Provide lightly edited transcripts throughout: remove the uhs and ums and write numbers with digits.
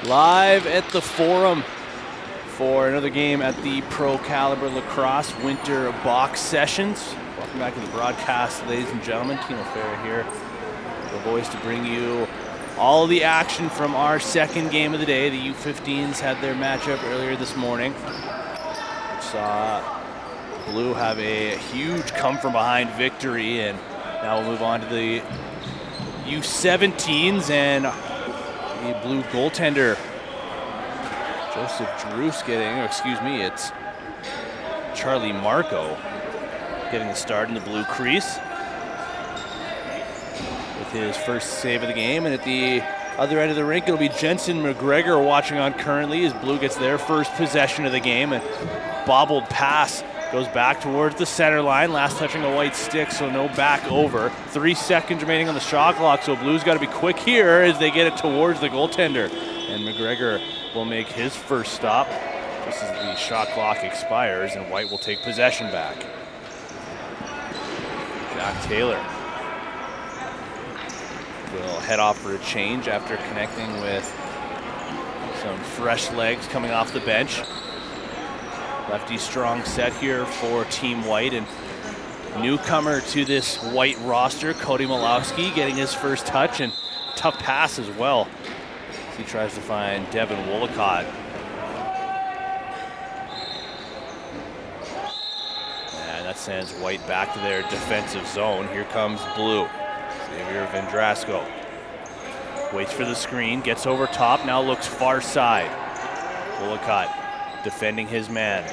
Live at the Forum for another game at the Pro Caliber Lacrosse Winter Box Sessions. Welcome back to the broadcast, ladies and gentlemen. Tino Ferrer here, the voice to bring you all the action from our second game of the day. The U15s had their matchup earlier this morning, which saw Blue have a huge come-from-behind victory, and now we'll move on to the U17s and the Blue goaltender Joseph Druce it's Charlie Marco getting the start in the Blue crease with his first save of the game. And at the other end of the rink, it'll be Jensen McGregor watching on currently as Blue gets their first possession of the game. A bobbled pass goes back towards the center line, last touching a white stick, so no back over. 3 seconds remaining on the shot clock, so Blue's got to be quick here as they get it towards the goaltender. And McGregor will make his first stop just as the shot clock expires, and White will take possession back. Jack Taylor will head off for a change after connecting with some fresh legs coming off the bench. Lefty strong set here for Team White, and newcomer to this White roster, Cody Malowski, getting his first touch, and tough pass as well as he tries to find Devin Wollicott. And that sends White back to their defensive zone. Here comes Blue. Xavier Vendrasco waits for the screen, gets over top, now looks far side. Wollicott defending his man.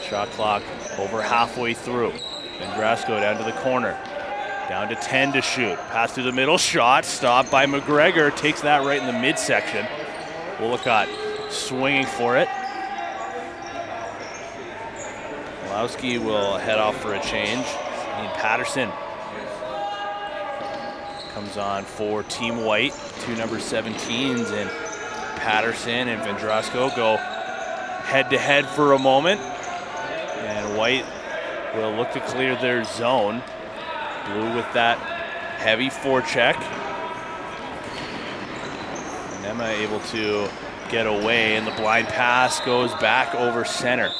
Shot clock over halfway through. Vendrasco down to the corner. Down to 10 to shoot. Pass through the middle, shot stopped by McGregor. Takes that right in the midsection. Wollicott swinging for it. Malowski will head off for a change. And Patterson comes on for Team White. Two number 17s, and Patterson and Vendrasco go head-to-head for a moment, and White will look to clear their zone. Blue with that heavy forecheck. And Emma able to get away, and the blind pass goes back over center.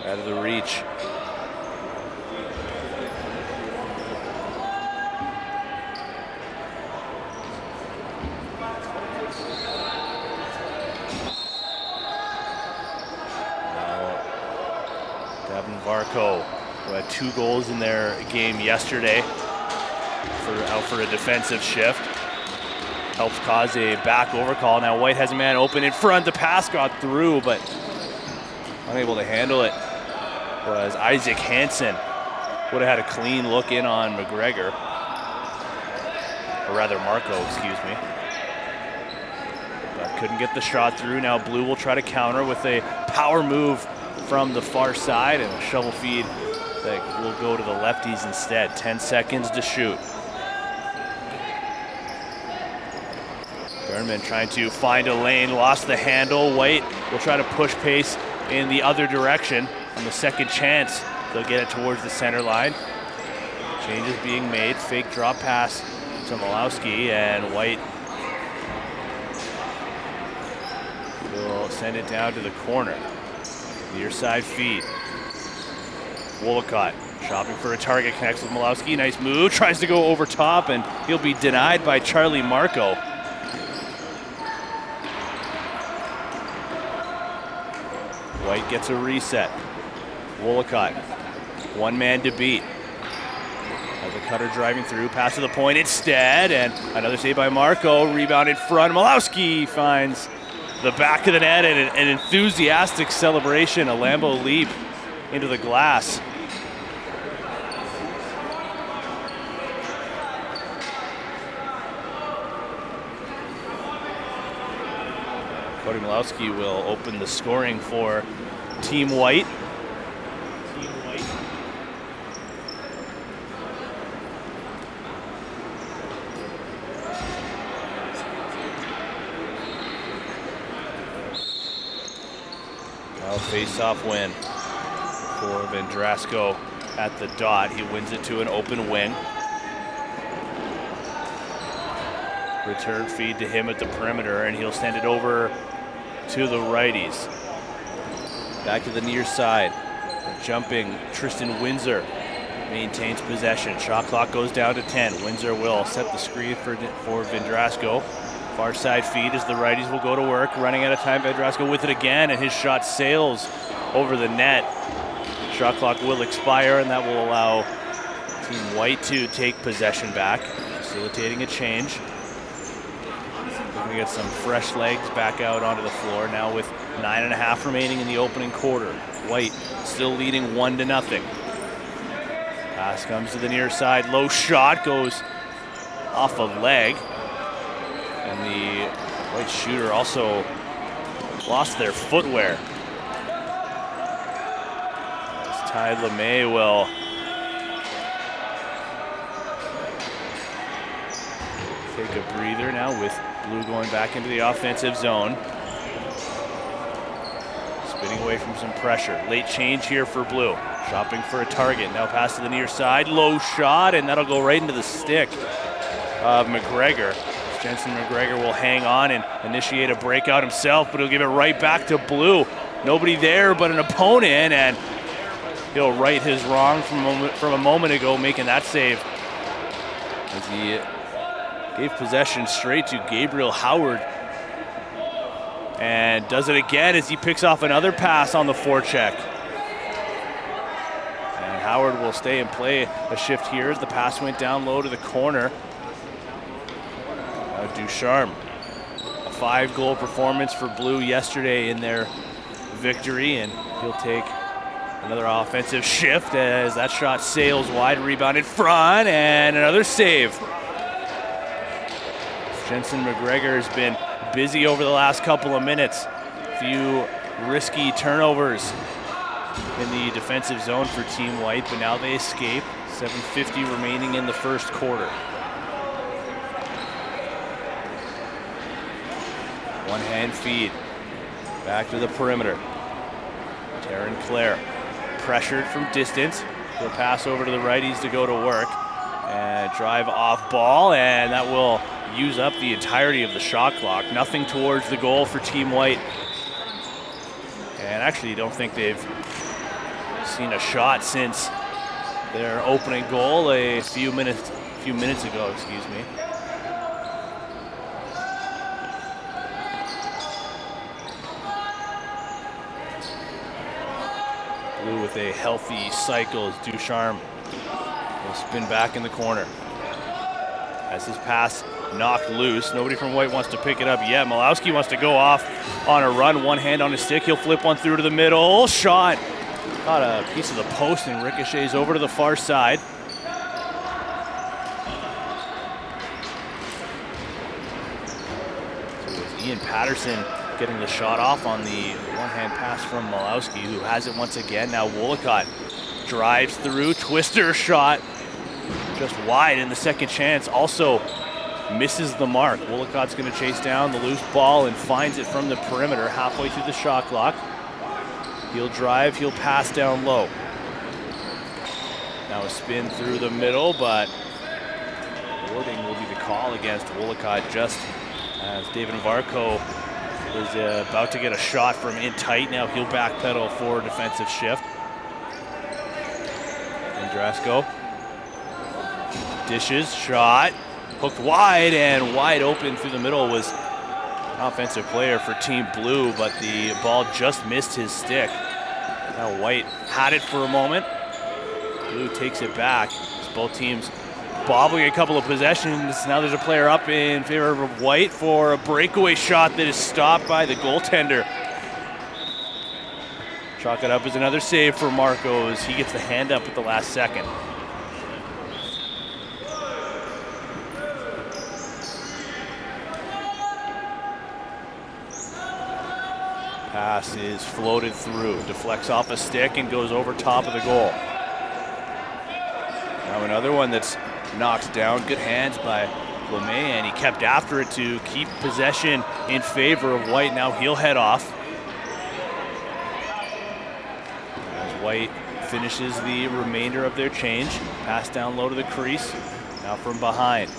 Out of the reach. Varco, who had 2 goals in their game yesterday, out for a defensive shift. Helps cause a back overcall. Now White has a man open in front. The pass got through, but unable to handle it was Isaac Hansen. Would have had a clean look in on McGregor. Or rather Marco, excuse me. But couldn't get the shot through. Now Blue will try to counter with a power move from the far side, and a shovel feed that will go to the lefties instead. 10 seconds to shoot. Burnman trying to find a lane, lost the handle. White will try to push pace in the other direction. On the second chance, they'll get it towards the center line. Changes being made, fake drop pass to Malowski, and White will send it down to the corner. Near side feed. Wollicott shopping for a target, connects with Malowski. Nice move, tries to go over top, and he'll be denied by Charlie Marco. White gets a reset. Wollicott, one man to beat. Has a cutter driving through, pass to the point instead, and another save by Marco. Rebound in front. Malowski finds the back of the net, and an enthusiastic celebration, a Lambeau leap into the glass. Cody Malowski will open the scoring for Team White. Face-off win for Vendrasco at the dot. He wins it to an open wing. Return feed to him at the perimeter, and he'll send it over to the righties. Back to the near side. Jumping Tristan Windsor maintains possession. Shot clock goes down to 10. Windsor will set the screen for Vendrasco. Far side feed as the righties will go to work. Running out of time, Vendrasco with it again, and his shot sails over the net. Shot clock will expire, and that will allow Team White to take possession back, facilitating a change. Looking to get some fresh legs back out onto the floor now with 9.5 remaining in the opening quarter. White still leading 1-0. Pass comes to the near side. Low shot goes off a leg. And the White shooter also lost their footwear. As Ty LeMay will take a breather now with Blue going back into the offensive zone. Spinning away from some pressure. Late change here for Blue. Shopping for a target. Now pass to the near side. Low shot, and that'll go right into the stick of McGregor. Jensen McGregor will hang on and initiate a breakout himself, but he'll give it right back to Blue. Nobody there but an opponent, and he'll right his wrong from a moment ago, making that save. As he gave possession straight to Gabriel Howard. And does it again as he picks off another pass on the forecheck. And Howard will stay and play a shift here as the pass went down low to the corner. Ducharme, a 5-goal performance for Blue yesterday in their victory, and he'll take another offensive shift as that shot sails wide, rebound in front, and another save. Jensen McGregor has been busy over the last couple of minutes. A few risky turnovers in the defensive zone for Team White, but now they escape. 7:50 remaining in the first quarter. One-hand feed back to the perimeter. Taryn Clare pressured from distance. He'll pass over to the righties to go to work and drive off ball, and that will use up the entirety of the shot clock. Nothing towards the goal for Team White. And actually, I don't think they've seen a shot since their opening goal a few minutes ago, excuse me. Blue with a healthy cycle as Ducharme will spin back in the corner. As his pass knocked loose, nobody from White wants to pick it up yet. Malowski wants to go off on a run, one hand on his stick. He'll flip one through to the middle. Shot got a piece of the post and ricochets over to the far side. So it was Ian Patterson getting the shot off on the one-hand pass from Malowski, who has it once again. Now Wollicott drives through, twister shot, just wide in the second chance. Also misses the mark. Wollicott's going to chase down the loose ball and finds it from the perimeter halfway through the shot clock. He'll drive, he'll pass down low. Now a spin through the middle, but boarding will be the call against Wollicott just as David Varco is about to get a shot from in tight. Now he'll backpedal for a defensive shift. Vendrasco dishes, shot, hooked wide, and wide open through the middle was an offensive player for Team Blue, but the ball just missed his stick. Now White had it for a moment. Blue takes it back. Both teams bobbling a couple of possessions. Now there's a player up in favor of White for a breakaway shot that is stopped by the goaltender. Chalk it up as another save for Marcos. He gets the hand up at the last second. Pass is floated through, deflects off a stick and goes over top of the goal. Now another one that's knocked down. Good hands by LeMay, and he kept after it to keep possession in favor of White. Now he'll head off. As White finishes the remainder of their change. Pass down low to the crease. Now from behind.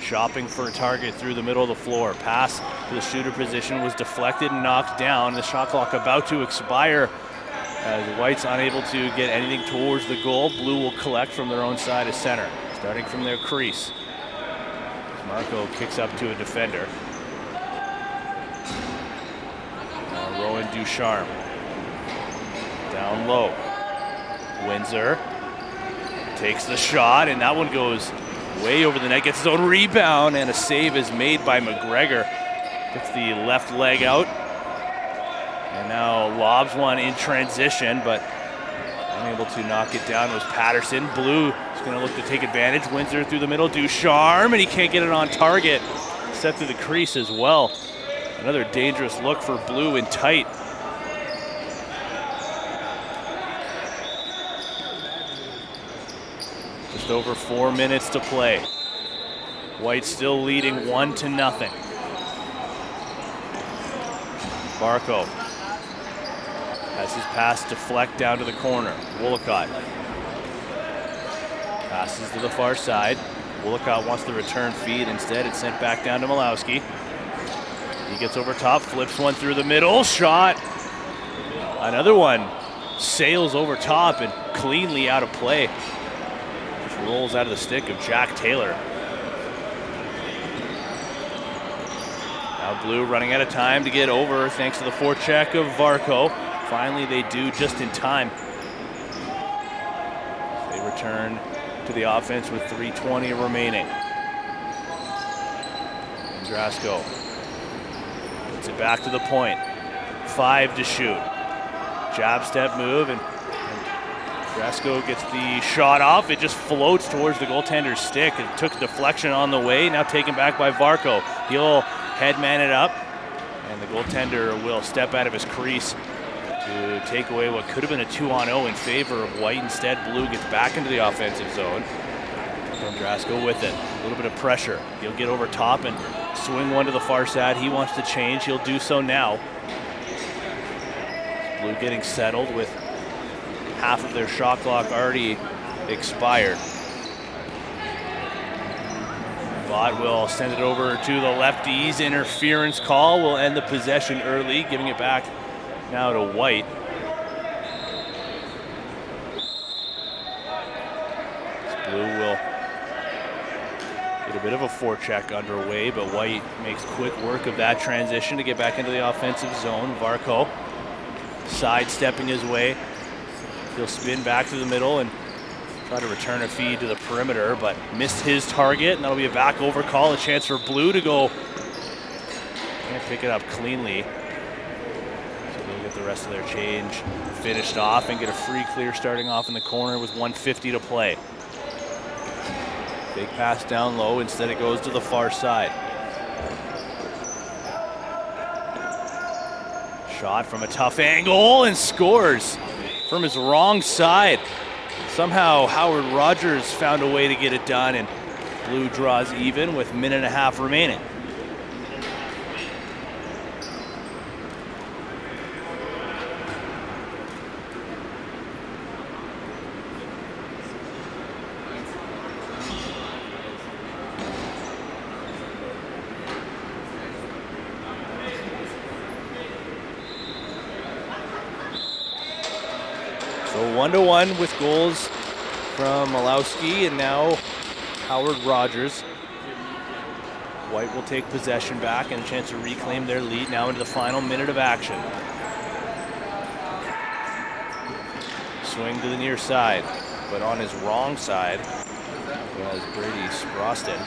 shopping for a target through the middle of the floor. Pass to the shooter position was deflected and knocked down. The shot clock about to expire as White's unable to get anything towards the goal. Blue will collect from their own side of center, starting from their crease. Marco kicks up to a defender. Rowan Ducharme down low. Windsor takes the shot, and that one goes way over the net, gets his own rebound, and a save is made by McGregor. Gets the left leg out, and now lobs one in transition, but unable to knock it down was Patterson. Blue is going to look to take advantage. Windsor through the middle, Ducharme, and he can't get it on target. Set through the crease as well. Another dangerous look for Blue and tight. Just over 4 minutes to play. White still leading 1-0. Barco has his pass deflect down to the corner. Woolacott passes to the far side. Woolacott wants the return feed. Instead, it's sent back down to Malowski. He gets over top, flips one through the middle, shot. Another one sails over top and cleanly out of play. Just rolls out of the stick of Jack Taylor. Now Blue running out of time to get over thanks to the forecheck of Varco. Finally they do just in time. They return to the offense with 3:20 remaining. Vendrasco puts it back to the point. 5 to shoot. Jab step move, and Vendrasco gets the shot off. It just floats towards the goaltender's stick. It took a deflection on the way, now taken back by Varco. He'll headman it up, and the goaltender will step out of his crease to take away what could have been a 2-on-0 in favor of White. Instead, Blue gets back into the offensive zone. Vendrasco with it, a little bit of pressure. He'll get over top and swing one to the far side. He wants to change, he'll do so now. Blue getting settled with half of their shot clock already expired. Vaught will send it over to the lefties. Interference call will end the possession early, giving it back now to White. Blue will get a bit of a forecheck underway, but White makes quick work of that transition to get back into the offensive zone. Varco sidestepping his way. He'll spin back to the middle and try to return a feed to the perimeter, but missed his target, and that'll be a back over call. A chance for Blue to go. Can't pick it up cleanly. So they'll get the rest of their change finished off and get a free clear starting off in the corner with 1:50 to play. Big pass down low, instead it goes to the far side. Shot from a tough angle and scores from his wrong side. Somehow Howard Rogers found a way to get it done, and Blue draws even with 1.5 minutes remaining. So 1-1 with goals from Malowski and now Howard Rogers. White will take possession back and a chance to reclaim their lead now into the final minute of action. Swing to the near side, but on his wrong side was Brady Sproston.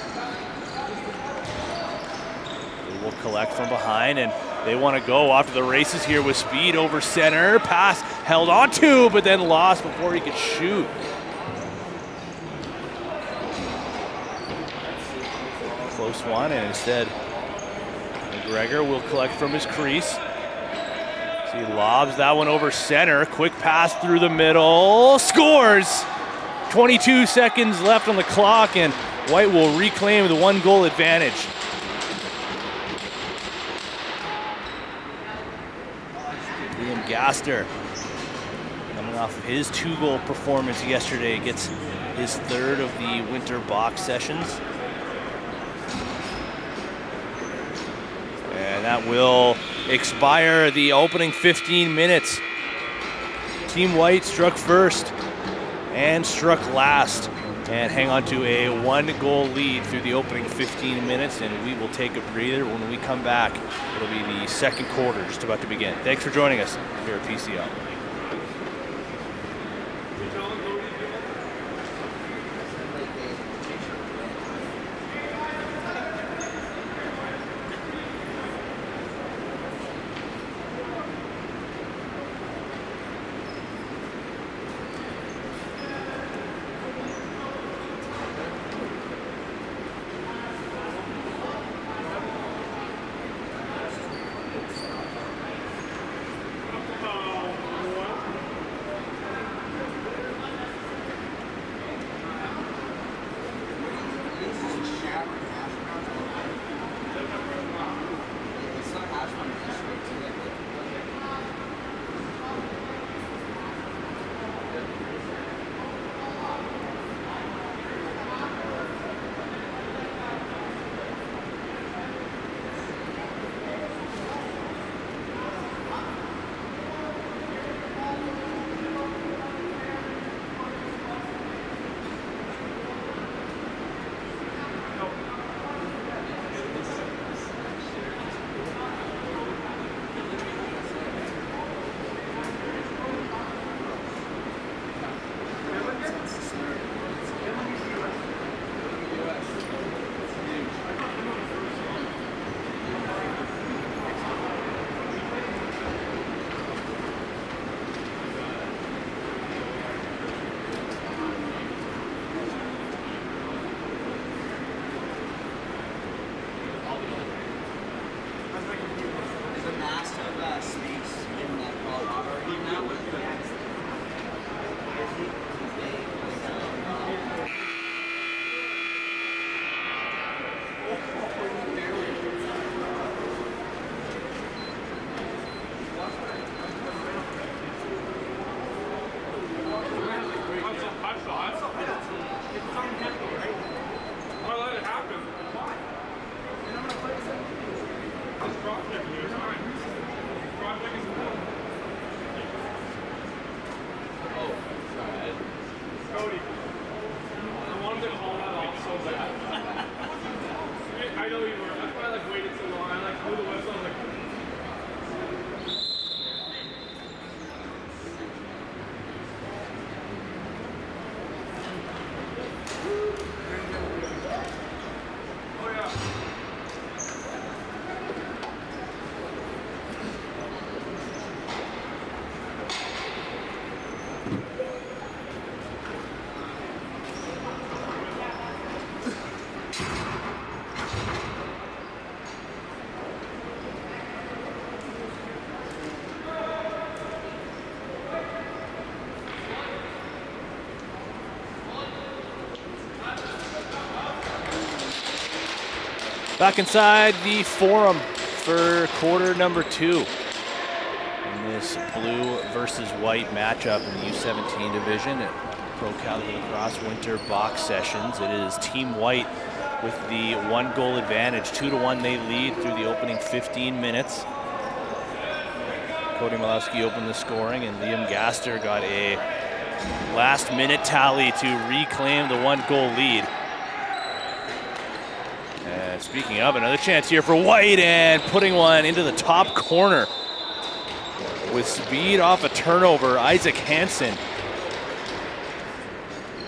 They will collect from behind, and they want to go off to the races here with speed over center. Pass held onto, but then lost before he could shoot. Close one, and instead McGregor will collect from his crease. So he lobs that one over center. Quick pass through the middle. Scores! 22 seconds left on the clock, and White will reclaim the 1-goal advantage. Liam Gaster, coming off of his 2-goal performance yesterday, gets his 3rd of the winter box sessions. And that will expire the opening 15 minutes. Team White struck first and struck last and hang on to a 1-goal lead through the opening 15 minutes, and we will take a breather. When we come back, it'll be the second quarter just about to begin. Thanks for joining us here at PCL. Back inside the Forum for quarter number 2 in this blue versus white matchup in the U17 division at Pro Calgary Lacrosse Winter Box Sessions. It is Team White with the 1-goal advantage. 2-1 they lead through the opening 15 minutes. Cody Malowski opened the scoring, and Liam Gaster got a last-minute tally to reclaim the 1-goal lead. And speaking of, another chance here for White, and putting one into the top corner with speed off a turnover. Isaac Hansen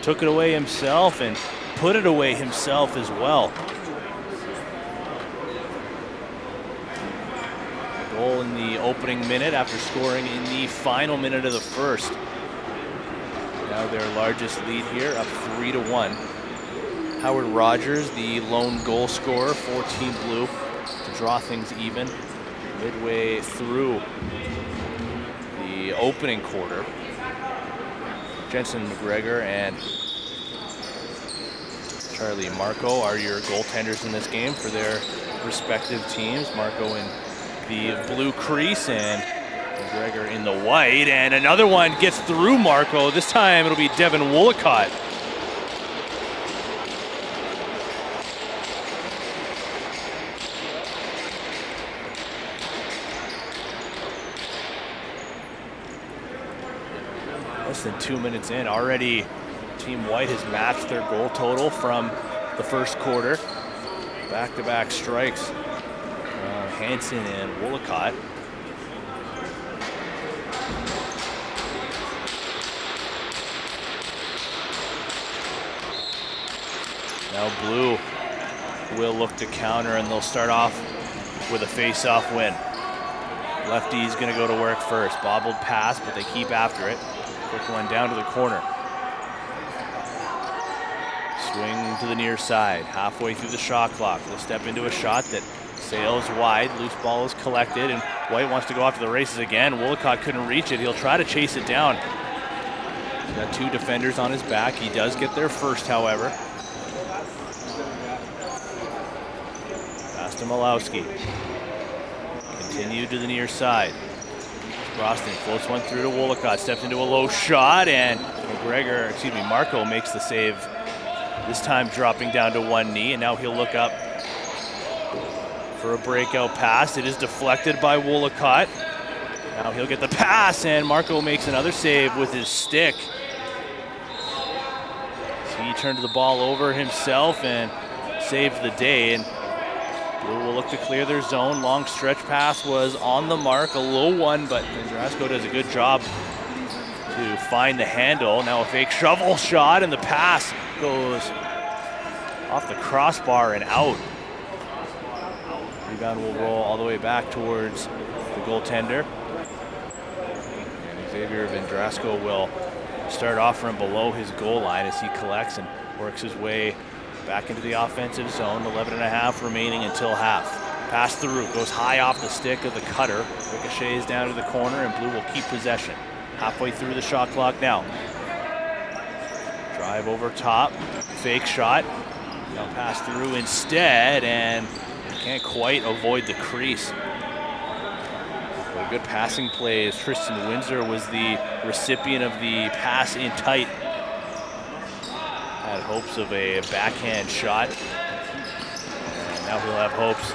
took it away himself and put it away himself as well. Goal in the opening minute after scoring in the final minute of the first. Now their largest lead here, up 3-1. Howard Rogers, the lone goal scorer for Team Blue, to draw things even midway through the opening quarter. Jensen McGregor and Charlie Marco are your goaltenders in this game for their respective teams. Marco in the blue crease and McGregor in the white, and another one gets through Marco. This time it'll be Devin Woollacott. Less than 2 minutes in, already Team White has matched their goal total from the first quarter. Back-to-back strikes from Hansen and Wollicott. Now Blue will look to counter, and they'll start off with a face-off win. Lefty's gonna go to work first. Bobbled pass, but they keep after it. Quick one down to the corner. Swing to the near side, halfway through the shot clock. They'll step into a shot that sails wide. Loose ball is collected, and White wants to go off to the races again. Wollicott couldn't reach it. He'll try to chase it down. He's got two defenders on his back. He does get there first, however. Pass to Malowski. Continue to the near side. Roston floats one through to Wollicott, steps into a low shot, and Marco makes the save, this time dropping down to one knee, and now he'll look up for a breakout pass. It is deflected by Wollicott. Now he'll get the pass, and Marco makes another save with his stick. So he turned the ball over himself and saved the day, and Blue will look to clear their zone. Long stretch pass was on the mark, a low one, but Vendrasco does a good job to find the handle. Now a fake shovel shot, and the pass goes off the crossbar and out. Rebound will roll all the way back towards the goaltender. And Xavier Vendrasco will start off from below his goal line as he collects and works his way back into the offensive zone. 11.5 remaining until half. Pass through, goes high off the stick of the cutter. Ricochets down to the corner, and Blue will keep possession. Halfway through the shot clock now. Drive over top, fake shot. Now pass through instead, and can't quite avoid the crease. But a good passing play as Tristan Windsor was the recipient of the pass in tight. Had hopes of a backhand shot. And now he'll have hopes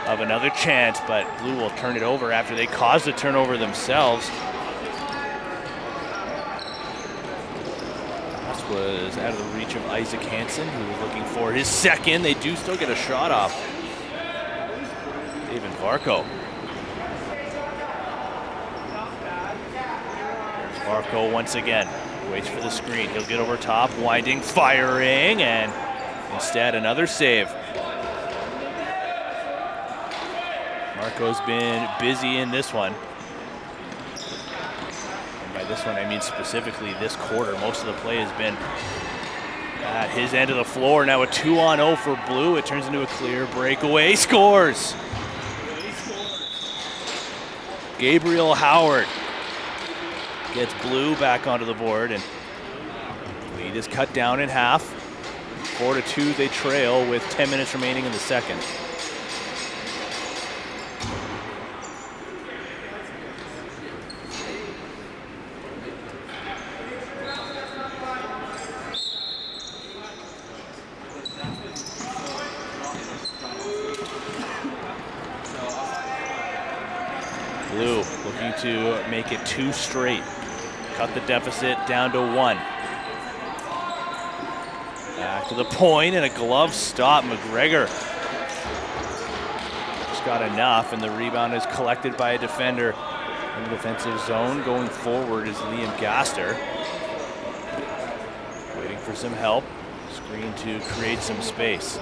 of another chance, but Blue will turn it over after they caused the turnover themselves. This was out of the reach of Isaac Hansen, who was looking for his second. They do still get a shot off. David Varco. There's Varco once again. Waits for the screen. He'll get over top, winding, firing, and instead another save. Marco's been busy in this one. And by this one, I mean specifically this quarter. Most of the play has been at his end of the floor. Now a 2-on-0 for Blue. It turns into a clear breakaway. Scores! Gabriel Howard gets Blue back onto the board, and lead is cut down in half. 4-2 they trail with 10 minutes remaining in the second. Blue looking to make it 2 straight. Cut the deficit down to 1. Back to the point, and a glove stop. McGregor just got enough, and the rebound is collected by a defender in the defensive zone. Going forward is Liam Gaster. Waiting for some help. Screen to create some space.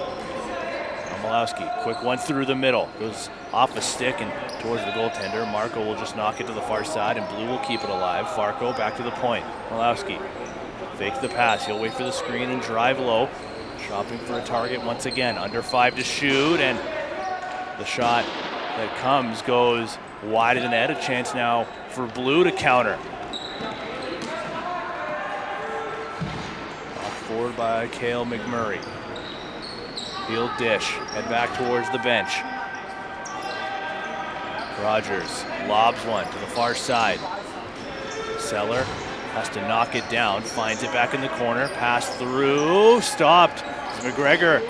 Malowski, quick one through the middle. Goes off a stick and towards the goaltender. Marco will just knock it to the far side, and Blue will keep it alive. Farco back to the point. Malowski fakes the pass. He'll wait for the screen and drive low. Shopping for a target once again. Under 5 to shoot, and the shot that comes goes wide of the net. A chance now for Blue to counter. Off forward by Cale McMurray. Field dish, head back towards the bench. Rogers lobs one to the far side. Seller has to knock it down, finds it back in the corner, pass through, stopped. McGregor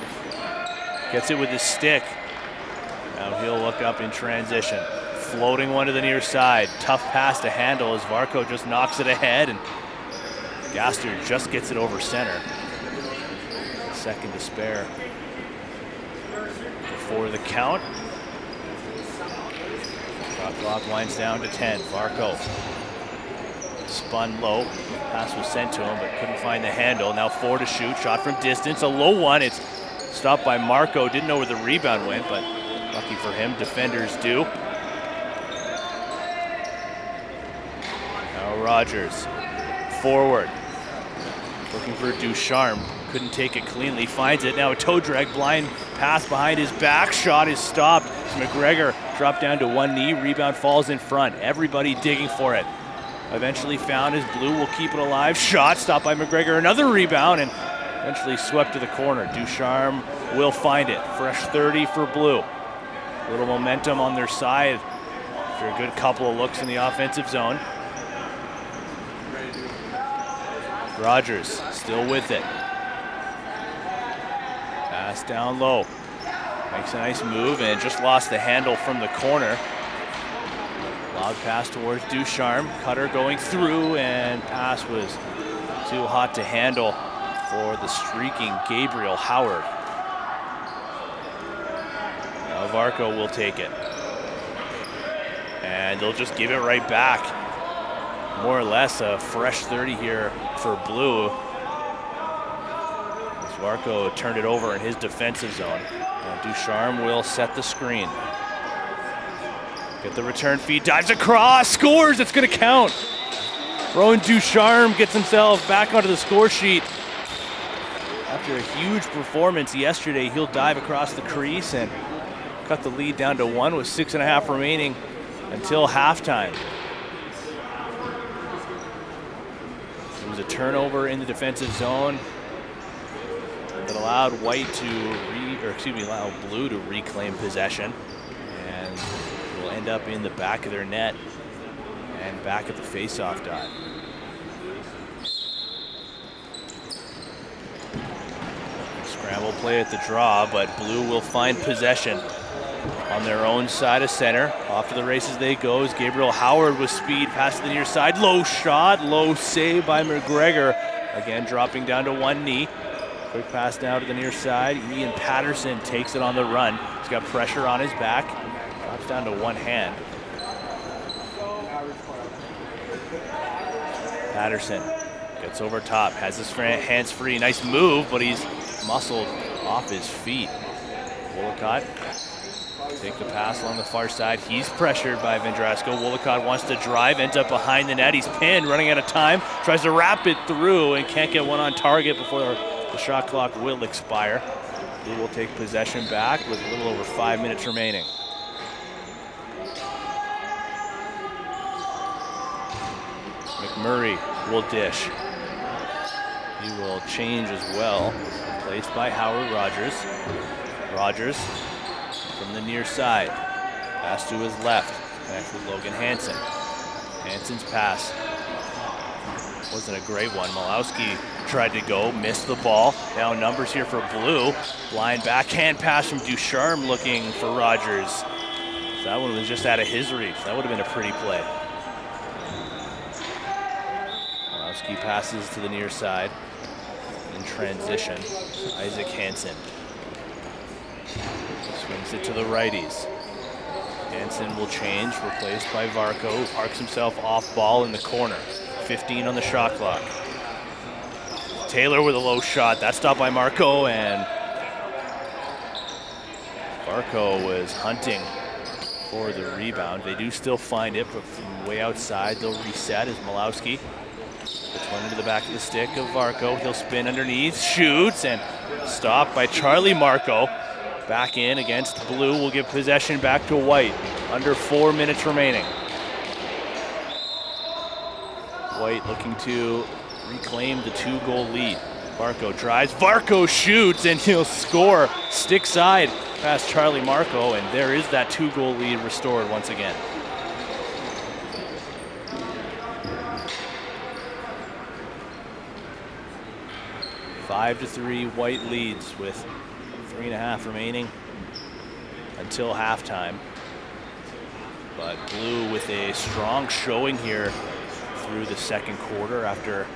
gets it with his stick. Now he'll look up in transition. Floating one to the near side. Tough pass to handle as Varco just knocks it ahead, and Gaster just gets it over center. Second to spare before the count. Shot clock winds down to 10. Varco spun low. Pass was sent to him, but couldn't find the handle. Now 4 to shoot. Shot from distance. A low one. It's stopped by Marco. Didn't know where the rebound went, but lucky for him, defenders do. Now Rogers forward. Looking for Ducharme. Couldn't take it cleanly. Finds it. Now a toe drag. Blind pass behind his back. Shot is stopped. McGregor dropped down to one knee. Rebound falls in front. Everybody digging for it. Eventually found as Blue will keep it alive. Shot stopped by McGregor. Another rebound and eventually swept to the corner. Ducharme will find it. Fresh 30 for Blue. A little momentum on their side after a good couple of looks in the offensive zone. Rogers still with it. Pass down low. Makes a nice move and just lost the handle from the corner. Loud pass towards Ducharme. Cutter going through and pass was too hot to handle for the streaking Gabriel Howard. Now Varco will take it. And they'll just give it right back. More or less a fresh 30 here for Blue. As Varco turned it over in his defensive zone. And Ducharme will set the screen. Get the return feed, dives across, scores, it's gonna count. Rowan Ducharme gets himself back onto the score sheet. After a huge performance yesterday, he'll dive across the crease and cut the lead down to 1 with 6.5 remaining until halftime. It was a turnover in the defensive zone that allowed allowed Blue to reclaim possession, and will end up in the back of their net and back at the face-off dot. Scramble play at the draw, but Blue will find possession on their own side of center. Off to the races they go as Gabriel Howard with speed past the near side. Low shot, low save by McGregor. Again, dropping down to one knee. Quick pass down to the near side. Ian Patterson takes it on the run. He's got pressure on his back. Drops down to one hand. Patterson gets over top, has his hands free. Nice move, but he's muscled off his feet. Wollicott take the pass along the far side. He's pressured by Vendrasco. Wollicott wants to drive, ends up behind the net. He's pinned, running out of time. Tries to wrap it through and can't get one on target before the shot clock will expire. Blue will take possession back with a little over 5 minutes remaining. McMurray will dish. He will change as well. Placed by Howard Rogers. Rogers from the near side. Pass to his left. Connects with Logan Hansen. Hansen's pass wasn't a great one. Malowski tried to go, missed the ball. Now numbers here for Blue. Blind backhand pass from Ducharme looking for Rogers. So that one was just out of his reach. That would have been a pretty play. Malowski passes to the near side in transition. Isaac Hansen swings it to the righties. Hansen will change, replaced by Varco, who parks himself off ball in the corner. 15 on the shot clock. Taylor with a low shot. That's stopped by Marco, and Varco was hunting for the rebound. They do still find it, but from way outside, they'll reset as Malowski puts one into the back of the stick of Varco. He'll spin underneath, shoots, and stopped by Charlie Marco. Back in against Blue. Will give possession back to White. Under 4 minutes remaining. White looking to reclaim the 2-goal lead. Varco drives, Varco shoots, and he'll score stick side past Charlie Marco, and there is that 2-goal lead restored once again. Five to 3, White leads with 3.5 remaining until halftime. But Blue with a strong showing here through the second quarter after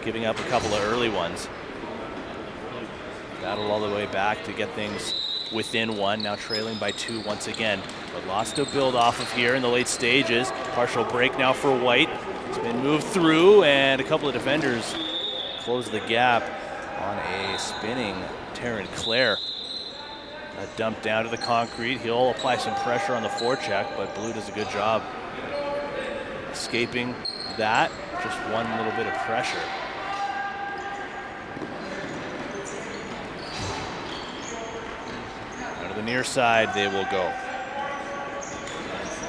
giving up a couple of early ones. Battled all the way back to get things within one, now trailing by 2 once again. But lots to build off of here in the late stages. Partial break now for White. It's been moved through, and a couple of defenders close the gap on a spinning Terran Clare. That dumped down to the concrete. He'll apply some pressure on the forecheck, but Blue does a good job escaping that. Just one little bit of pressure. Out of the near side, they will go.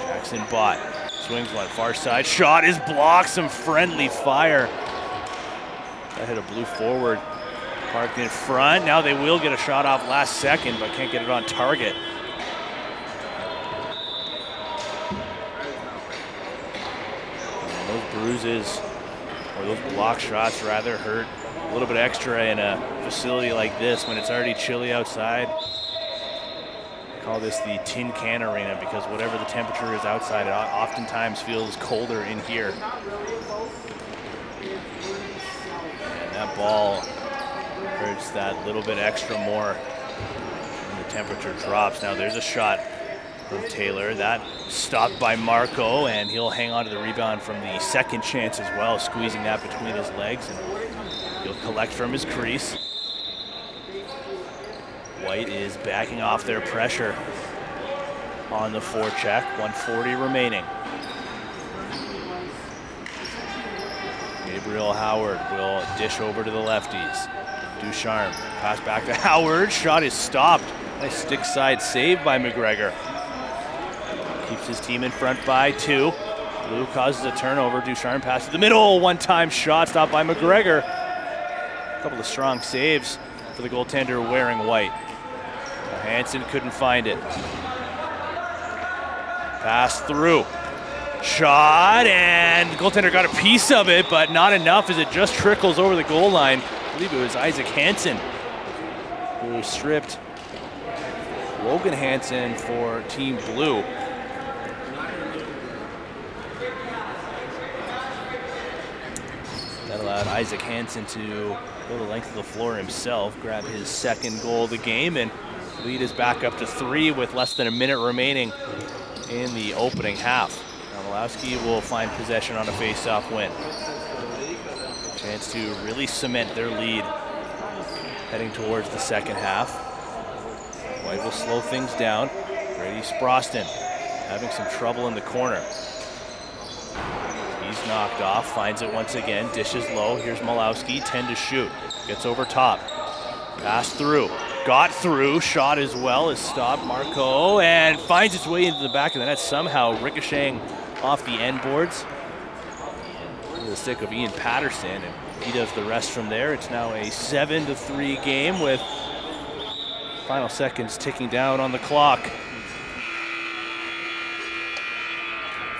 Jackson Bott swings one far side. Shot is blocked. Some friendly fire. That hit a Blue forward. Parked in front. Now they will get a shot off last second, but can't get it on target. And those bruises, or those block shots rather, hurt a little bit extra in a facility like this when it's already chilly outside. I call this the tin can arena because whatever the temperature is outside, it oftentimes feels colder in here. And that ball hurts that little bit extra more when the temperature drops. Now there's a shot from Taylor. That stopped by Marco, and he'll hang on to the rebound from the second chance as well, squeezing that between his legs, and he'll collect from his crease. White is backing off their pressure on the forecheck. 1:40 remaining. Gabriel Howard will dish over to the lefties. Ducharme, pass back to Howard. Shot is stopped. Nice stick side save by McGregor. Keeps his team in front by 2. Blue causes a turnover. Ducharme pass to the middle. One-time shot stopped by McGregor. A couple of strong saves for the goaltender wearing white. Hansen couldn't find it. Pass through. Shot, and the goaltender got a piece of it, but not enough as it just trickles over the goal line. I believe it was Isaac Hansen who stripped Logan Hansen for Team Blue. That allowed Isaac Hansen to go the length of the floor himself, grab his second goal of the game, and lead is back up to 3 with less than a minute remaining in the opening half. Now Malowski will find possession on a face-off win. Chance to really cement their lead heading towards the second half. White will slow things down. Brady Sproston having some trouble in the corner. He's knocked off, finds it once again, dishes low. Here's Malowski, 10 to shoot. Gets over top. Pass through. Got through. Shot as well is stopped. Marco, and finds its way into the back of the net, somehow ricocheting off the end boards. The stick of Ian Patterson, and he does the rest from there. It's now a 7-3 game with final seconds ticking down on the clock.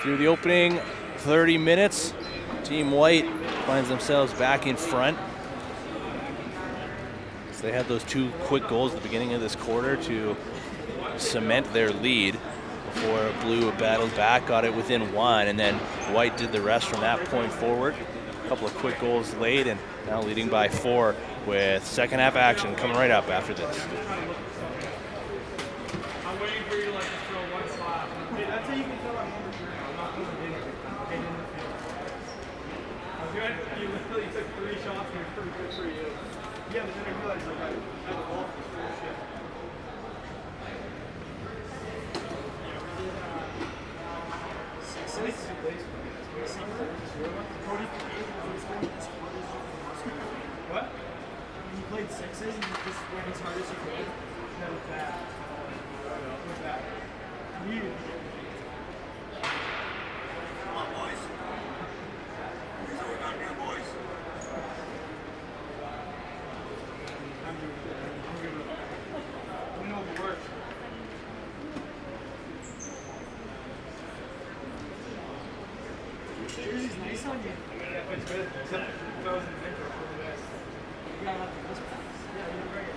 Through the opening 30 minutes, Team White finds themselves back in front. So they had those 2 quick goals at the beginning of this quarter to cement their lead before Blue battled back, got it within 1, and then White did the rest from that point forward. A couple of quick goals late, and now leading by 4 with second half action coming right up after this. I'm waiting for you to throw one spot. That's how you can tell I'm not You literally took 3 shots and it's pretty good for you. Yeah, but then I realized I had the ball for the full shift. What? You played 6s and you just went as hard as you could? That was bad. That was bad. Come on, boys. Here's what we're gonna do, boys. I'm doing it. Let me know if it works. Jersey's nice on you. Yeah, it fits good. Except if I was in the intro for the best. You gotta have the wristbands. Yeah, you're right.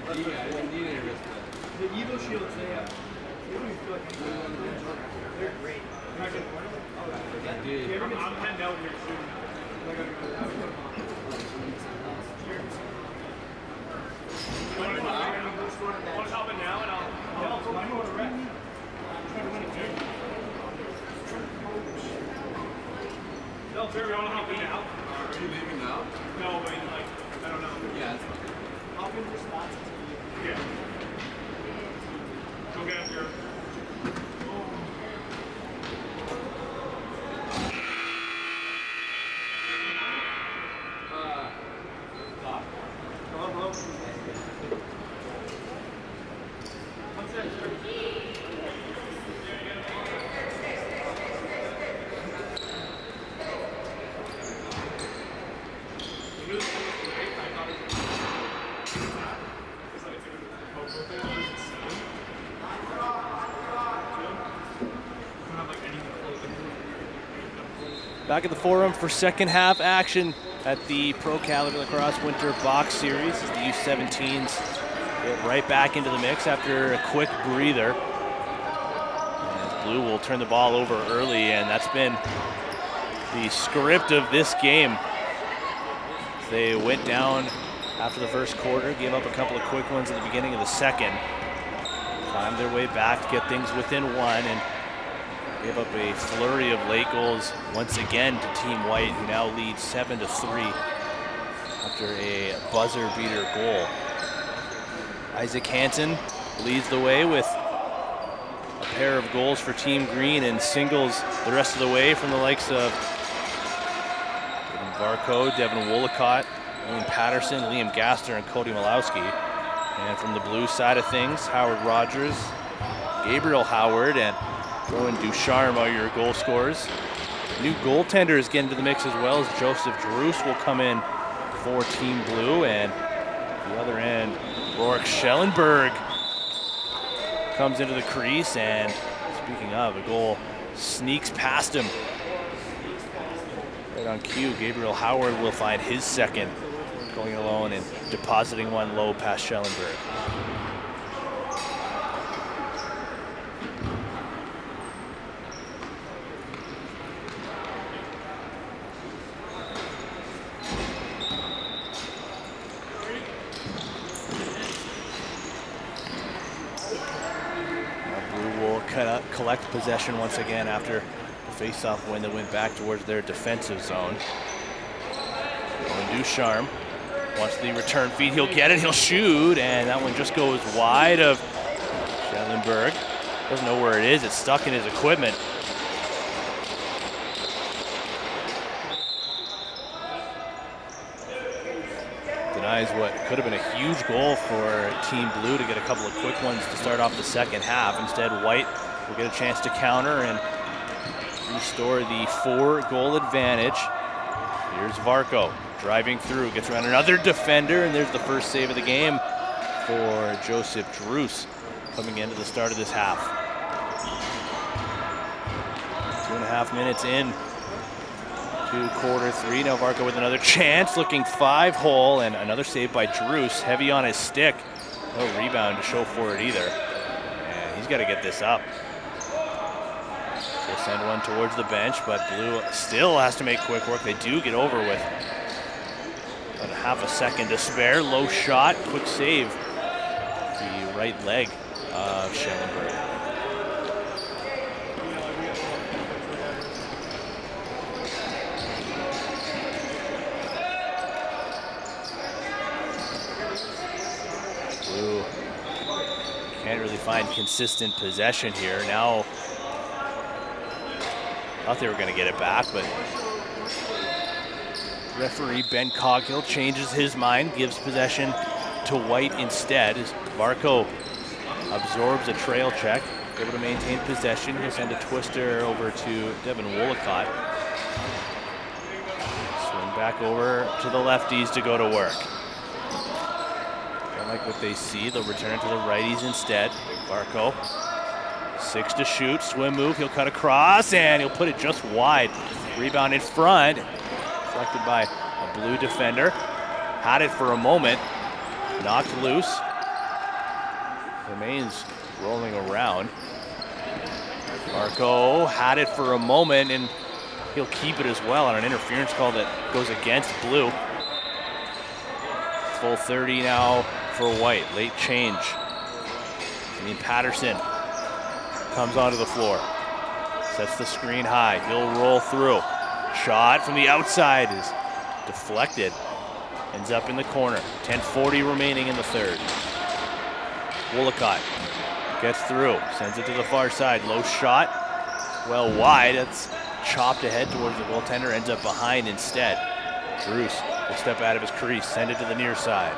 I didn't need any wristbands. The Evo Shields, they don't even feel like they're great. You're not gonna wear them? Oh, yeah. I'm 10 out here soon. No, Terry, you want to hop in now? Are you leaving now? No, but like, I don't know. Yeah, it's fine. Hop in for spots. Yeah. Go get your. Hello. What's that, sir? Back at the forum for second half action at the Pro Caliber Lacrosse Winter Box Series. The U17s get right back into the mix after a quick breather. As Blue will turn the ball over early, and that's been the script of this game. They went down after the first quarter, gave up a couple of quick ones at the beginning of the second. Climbed their way back to get things within one, and gave up a flurry of late goals once again to Team White, who now leads 7-3 after a buzzer beater goal. Isaac Hansen leads the way with a pair of goals for Team Green and singles the rest of the way from the likes of Varco, Devin Wollicott, Wayne Patterson, Liam Gaster, and Cody Malowski. And from the Blue side of things, Howard Rogers, Gabriel Howard, and Rowan Ducharme are your goal scorers. New goaltenders get into the mix as well, as Joseph Druce will come in for Team Blue, and the other end, Rorik Schellenberg comes into the crease, and speaking of, a goal sneaks past him. Right on cue, Gabriel Howard will find his second, going alone and depositing one low past Schellenberg. Collect possession once again after the face-off win that went back towards their defensive zone. Ducharme wants the return feed. He'll get it, he'll shoot, and that one just goes wide of Schellenberg. Doesn't know where it is, it's stuck in his equipment. Denies what could have been a huge goal for Team Blue to get a couple of quick ones to start off the second half. Instead, White will get a chance to counter and restore the 4-goal advantage. Here's Varco driving through, gets around another defender, and there's the first save of the game for Joseph Druce coming into the start of this half. 2.5 minutes in to quarter three. Now Varco with another chance, looking 5-hole, and another save by Druce, heavy on his stick. No rebound to show for it either. And he's got to get this up. He'll send one towards the bench, but Blue still has to make quick work. They do get over with about a half a second to spare. Low shot, quick save. The right leg of Schellenberg. Blue can't really find consistent possession here. Now, thought they were going to get it back, but referee Ben Coghill changes his mind, gives possession to White instead, as Varco absorbs a trail check, able to maintain possession. He'll send a twister over to Devin Wollicott. Swing back over to the lefties to go to work. Don't like what they see. They'll return to the righties instead. Varco, 6 to shoot, swim move, he'll cut across, and he'll put it just wide. Rebound in front, deflected by a Blue defender. Had it for a moment, knocked loose. Remains rolling around. Varco had it for a moment and he'll keep it as well on an interference call that goes against Blue. Full 30 now for White. Late change. Patterson comes onto the floor. Sets the screen high. He'll roll through. Shot from the outside is deflected. Ends up in the corner. 10:40 remaining in the third. Wollicott gets through. Sends it to the far side. Low shot. Well wide. That's chopped ahead towards the goaltender. Ends up behind instead. Bruce will step out of his crease. Send it to the near side.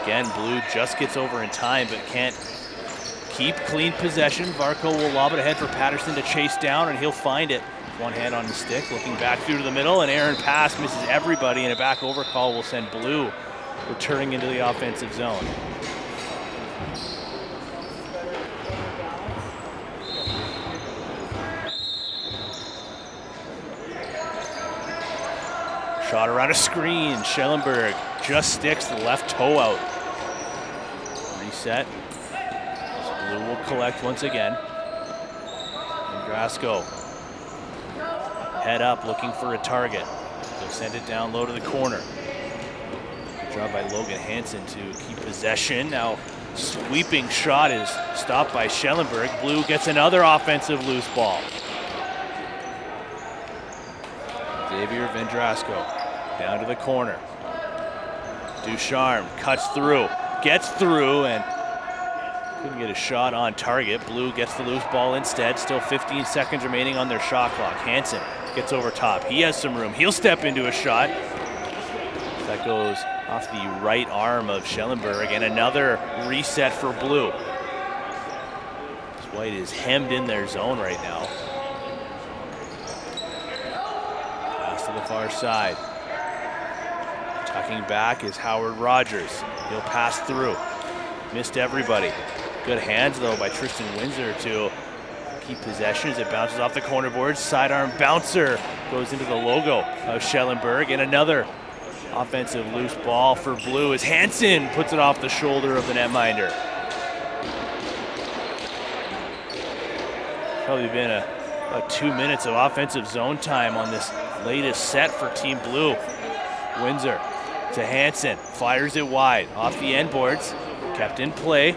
Again, Blue just gets over in time, but can't keep clean possession. Varco will lob it ahead for Patterson to chase down, and he'll find it. One hand on the stick, looking back through to the middle, and Aaron pass misses everybody, and a back over call will send Blue returning into the offensive zone. Shot around a screen. Schellenberg just sticks the left toe out. Reset. Blue will collect once again. Vendrasco. Head up, looking for a target. They'll send it down low to the corner. Good job by Logan Hansen to keep possession. Now, sweeping shot is stopped by Schellenberg. Blue gets another offensive loose ball. Xavier Vendrasco down to the corner. Ducharme cuts through, gets through, and couldn't get a shot on target. Blue gets the loose ball instead. Still 15 seconds remaining on their shot clock. Hansen gets over top. He has some room. He'll step into a shot. That goes off the right arm of Schellenberg, and another reset for Blue. White is hemmed in their zone right now. Pass to the far side. Tucking back is Howard Rogers. He'll pass through. Missed everybody. Good hands, though, by Tristan Windsor to keep possession as it bounces off the corner boards. Sidearm bouncer goes into the logo of Schellenberg, and another offensive loose ball for Blue as Hansen puts it off the shoulder of the netminder. Probably been about 2 minutes of offensive zone time on this latest set for Team Blue. Windsor to Hansen, fires it wide, off the end boards, kept in play.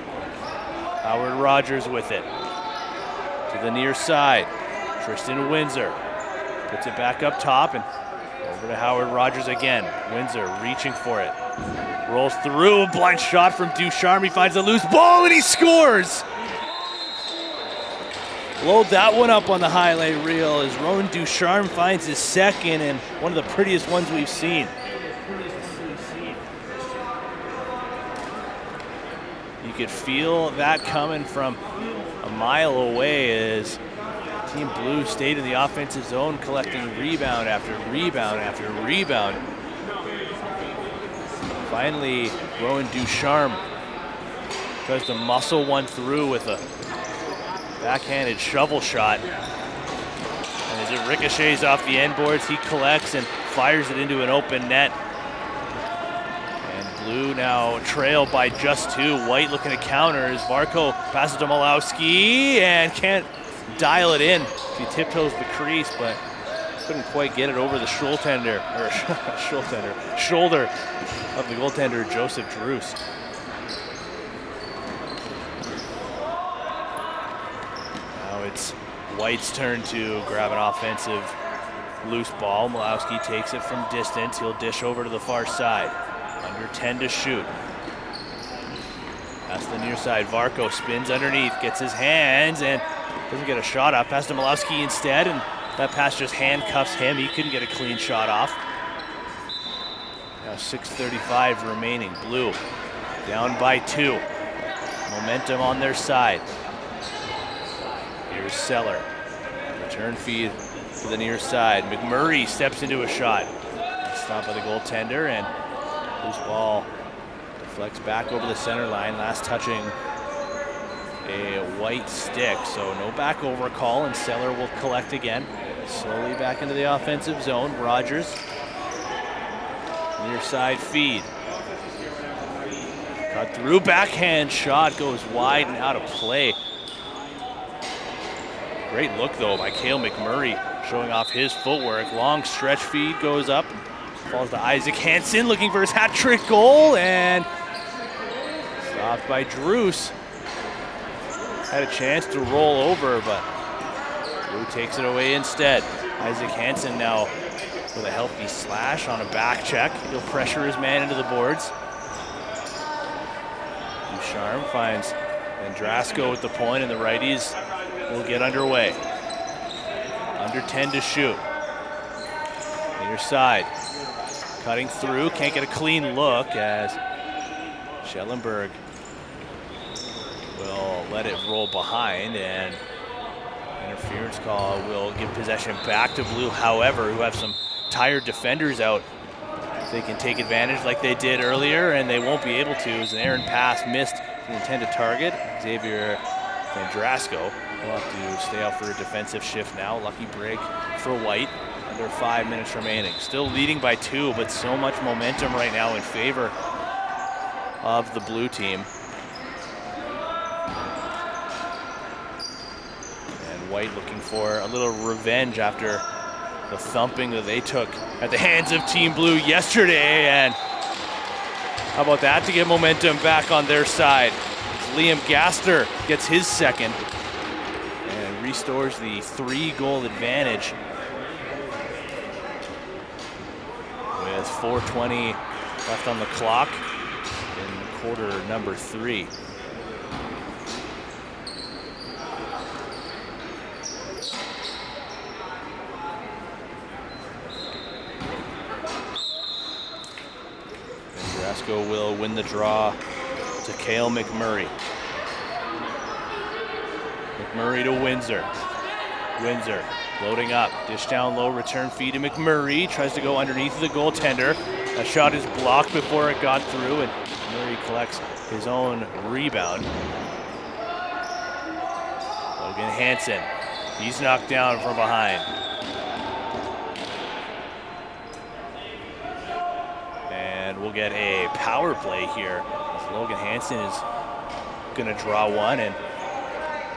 Howard Rogers with it. To the near side, Tristan Windsor puts it back up top and over to Howard Rogers again. Windsor reaching for it. Rolls through, a blind shot from Ducharme. He finds a loose ball and he scores! Load that one up on the highlight reel as Rowan Ducharme finds his second and one of the prettiest ones we've seen. You could feel that coming from a mile away as Team Blue stayed in the offensive zone, collecting rebound after rebound after rebound. Finally, Rowan Ducharme tries to muscle one through with a backhanded shovel shot. And as it ricochets off the end boards, he collects and fires it into an open net. And Blue now trailed by just two. White looking to counter as Varco passes to Malowski and can't dial it in. He tiptoes the crease, but couldn't quite get it over the shoulder of the goaltender, Joseph Druce. Now it's White's turn to grab an offensive loose ball. Malowski takes it from distance. He'll dish over to the far side. Under 10 to shoot. Pass to the near side. Varco spins underneath, gets his hands, and doesn't get a shot off. Pass to Malowski instead, and that pass just handcuffs him. He couldn't get a clean shot off. Now 6:35 remaining. Blue down by 2. Momentum on their side. Here's Seller. Return feed to the near side. McMurray steps into a shot. Stopped by the goaltender, and loose ball deflects back over the center line. Last touching a White stick, so no back over call, and Seller will collect again. Slowly back into the offensive zone. Rogers, near side feed. Got through, backhand shot goes wide and out of play. Great look though by Cale McMurray, showing off his footwork. Long stretch feed goes up, falls to Isaac Hansen looking for his hat trick goal, and stopped by Druce. Had a chance to roll over, but Blue takes it away instead. Isaac Hansen now with a healthy slash on a back check. He'll pressure his man into the boards. Ducharme finds Vendrasco with the point, and the righties will get underway. Under 10 to shoot. Near side. Cutting through, can't get a clean look as Schellenberg will let it roll behind, and interference call will give possession back to Blue. However, who have some tired defenders out, they can take advantage like they did earlier, and they won't be able to as an errant pass missed the intended target. Xavier Vendrasco will have to stay out for a defensive shift now. Lucky break for White. Under 5 minutes remaining. Still leading by 2, but so much momentum right now in favor of the Blue team. And White looking for a little revenge after the thumping that they took at the hands of Team Blue yesterday. And how about that to get momentum back on their side? Liam Gaster gets his second and restores the 3-goal advantage with 4:20 left on the clock in quarter number 3. Vendrasco will win the draw to Cale McMurray. McMurray to Windsor. Windsor loading up, dish down low, return feed to McMurray. Tries to go underneath the goaltender. That shot is blocked before it got through, and Murray collects his own rebound. Logan Hansen, he's knocked down from behind. And we'll get a power play here. Logan Hansen is gonna draw one, and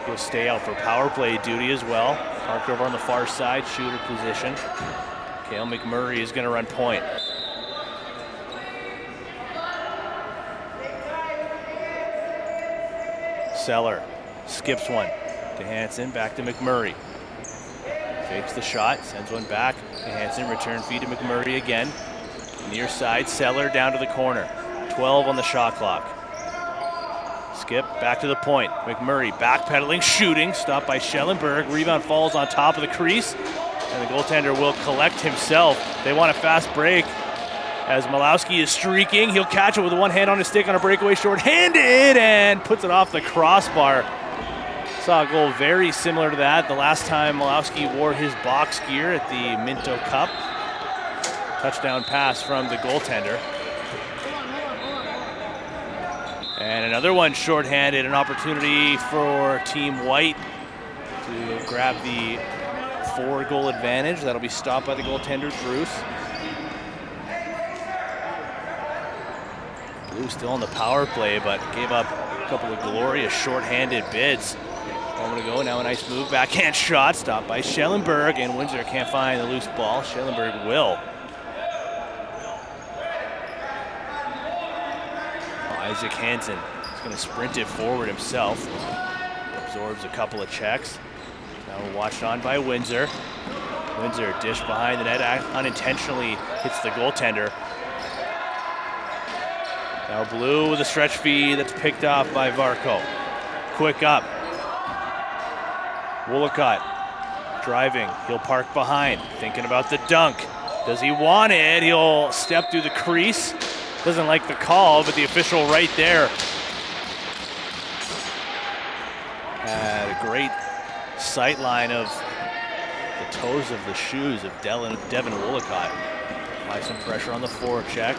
he'll stay out for power play duty as well. Parked over on the far side, shooter position. Cale McMurray is gonna run point. Seller skips one to Hansen, back to McMurray. Fakes the shot, sends one back to Hansen, return feed to McMurray again. Near side, Seller down to the corner. 12 on the shot clock. Skip, back to the point. McMurray backpedaling, shooting, stopped by Schellenberg. Rebound falls on top of the crease, and the goaltender will collect himself. They want a fast break as Malowski is streaking. He'll catch it with one hand on his stick on a breakaway short-handed and puts it off the crossbar. Saw a goal very similar to that the last time Malowski wore his box gear at the Minto Cup. Touchdown pass from the goaltender. And another one shorthanded, an opportunity for Team White to grab the 4-goal advantage. That'll be stopped by the goaltender, Druce. Blue still on the power play, but gave up a couple of glorious shorthanded bids. A moment ago, now a nice move, backhand shot, stopped by Schellenberg, and Windsor can't find the loose ball. Schellenberg will. Isaac Hansen is going to sprint it forward himself. Absorbs a couple of checks. Now watched on by Windsor. Windsor dish behind the net, unintentionally hits the goaltender. Now Blue with a stretch feed that's picked off by Varco. Quick up. Woolacott driving. He'll park behind, thinking about the dunk. Does he want it? He'll step through the crease. Doesn't like the call, but the official right there had a great sight line of the toes of the shoes of Devin Woolacott. Apply some pressure on the forecheck.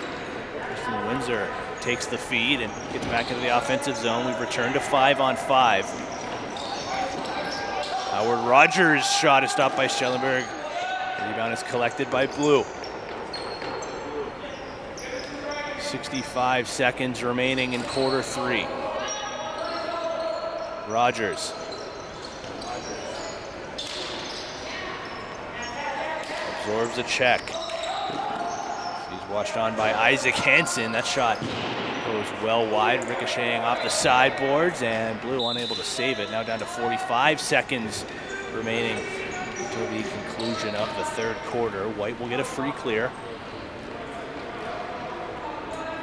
Christian Windsor takes the feed and gets back into the offensive zone. We've returned to 5-on-5. Howard Rogers' shot is stopped by Schellenberg. The rebound is collected by Blue. 65 seconds remaining in quarter 3. Rogers. Absorbs a check. He's watched on by Isaac Hansen. That shot goes well wide, ricocheting off the sideboards, and Blue unable to save it. Now down to 45 seconds remaining until the conclusion of the third quarter. White will get a free clear.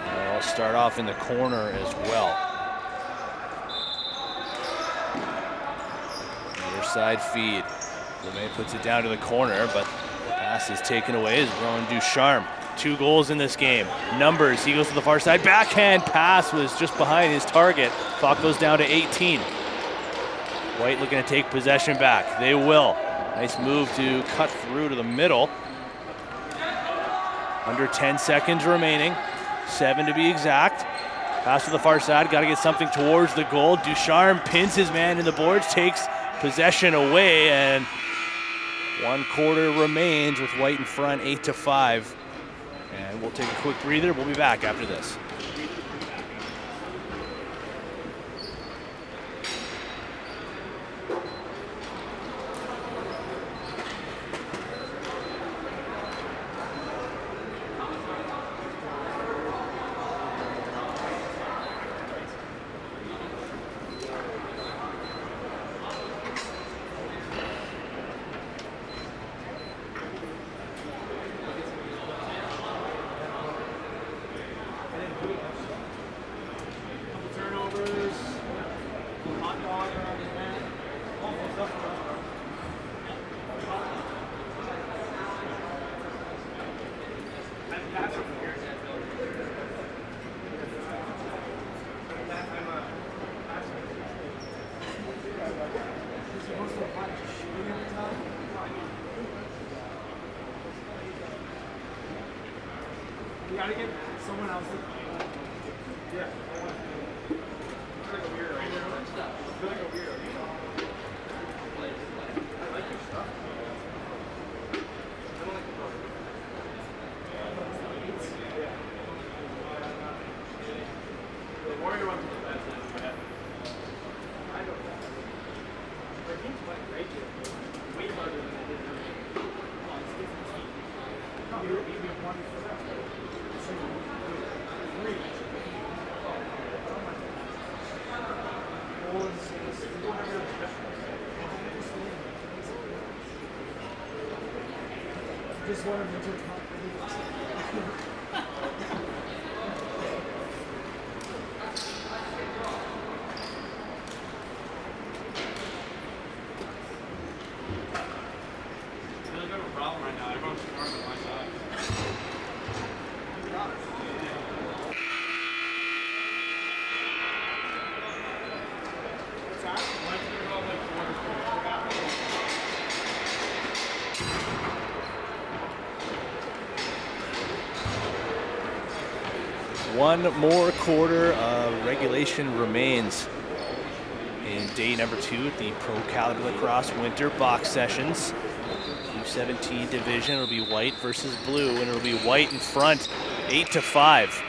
And they'll start off in the corner as well. Near side feed. LeMay puts it down to the corner, but the pass is taken away as Rowan Ducharme. 2 goals in this game. Numbers, he goes to the far side. Backhand pass was just behind his target. Clock goes down to 18. White looking to take possession back. They will. Nice move to cut through to the middle. Under 10 seconds remaining. 7 to be exact. Pass to the far side. Got to get something towards the goal. Ducharme pins his man in the boards, takes possession away, and 1 quarter remains with White in front, 8-5. And we'll take a quick breather. We'll be back after this. You gotta get someone else. Yeah. I feel like a weirdo. I feel like a weirdo. I like your stuff. I don't like the book. Yeah. The Warrior one's the best. I don't know. Their team's playing great here. Way harder than they did. Oh, it's a different team. No, we have one for that. Just one of them took Really bit of a problem right now. Everyone's scoring on my side. One more quarter of regulation remains in day number 2 at the Pro Caliber Lacrosse Winter Box Sessions. U17 division. It'll be White versus Blue, and it'll be White in front, 8-5.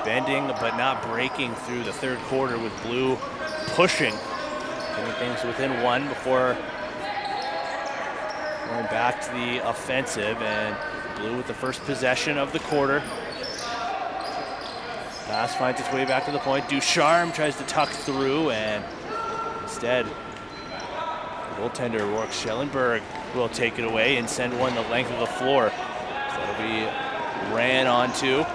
Bending but not breaking through the third quarter, with Blue pushing, getting things within 1 before going back to the offensive, and Blue with the first possession of the quarter. Pass finds its way back to the point. Ducharme tries to tuck through, and instead, the goaltender, Rourke Schellenberg, will take it away and send one the length of the floor. So that'll be ran onto.